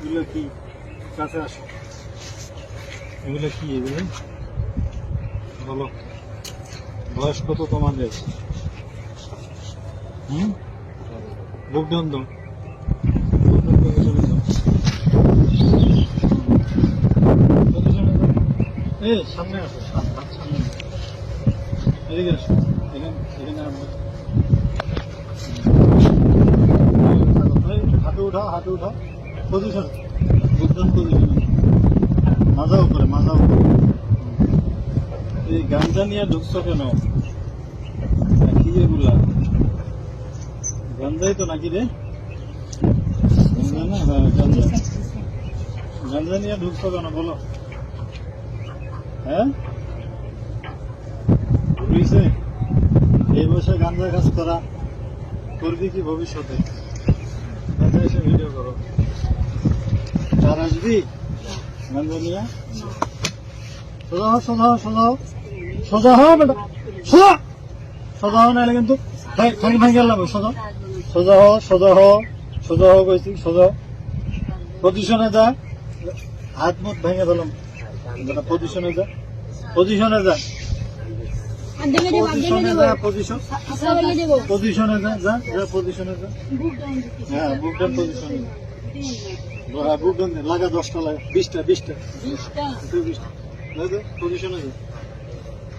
এগুলো কি কাছে আসো, এগুলো কি? এগুলো বলো, বয়স কত তোমাদের? বুক ডাউন দাও, এই সামনে আসো, সামনে এদিকে আসো, এখানে আমরা হাঁটু উঠাও, হাঁটু উঠাও, পজিশন, বুকডাউন পজিশন, মাজা উপরে, মাজা উপরে। এই গাঞ্জা নিয়ে ঢুকছো কেন? কি এগুলা গাঞ্জাই তো নাকি রে? গাঞ্জা না? হ্যাঁ গাঞ্জা। গাঞ্জা নিয়ে ঢুকছো কেন বলো? হ্যাঁ বুঝছে? এই বয়সে গাঞ্জা কাজ করা করবি কি ভবিষ্যতে? গাঞ্জা এসে ভিডিও করো, আর আসবি গাঞ্জা নিয়ে? সোজা হও, সোজা হও, সোজা হও, সোজা হও বেটা, সোজা, সোজা হও, নাহলে কিন্তু ভাঙি গেলাম। সোজা, সোজা হও, সোজা হও, সোজা হও কইছি, সোজা পজিশনে যা, হাত মুখ ভেঙে দিলাম, পজিশনে যা, পজিশনে যা, পজিশনে যা, পজিশন, পজিশনে যা, যা যা পজিশনে যা। হ্যাঁ বুক ডাউন পজিশনে, হ্যাঁ বুক ডাউন লাগা, 10টা লাগা, 20টা, 20টা, 20টা পজিশনে যা,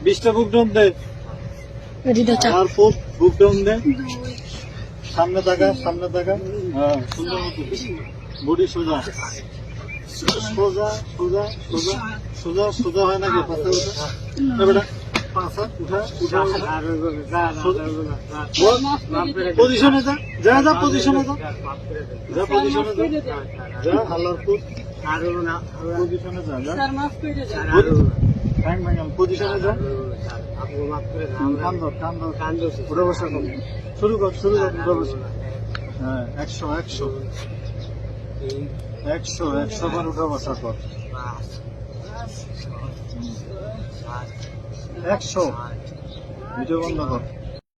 20টা বুক ডাউন দে, আর বুক ডাউন দে, সামনে তাকা, সামনে তাকা, হ্যাঁ সুন্দর মতো বডি সোজা, সোজা, সোজা, সোজা, সোজা, সোজা হয় নাকি? পাশা উঠা বেটা, পাশা উঠা, উঠা, পজিশনে যা, যা যা পজিশনে যা, যা পজিশনে যা, যা হাল্লারপুর পজিশনে যা, যা পজিশনে যা, কান্দর, কান্দর, কান্দর, উঠে বসা কর, শুরু কর, শুরু কর, উঠে বসা। হ্যাঁ 100, 100, 100, 100 বার উঠে বসা কর, 100, ভিডিও বন্ধ কর।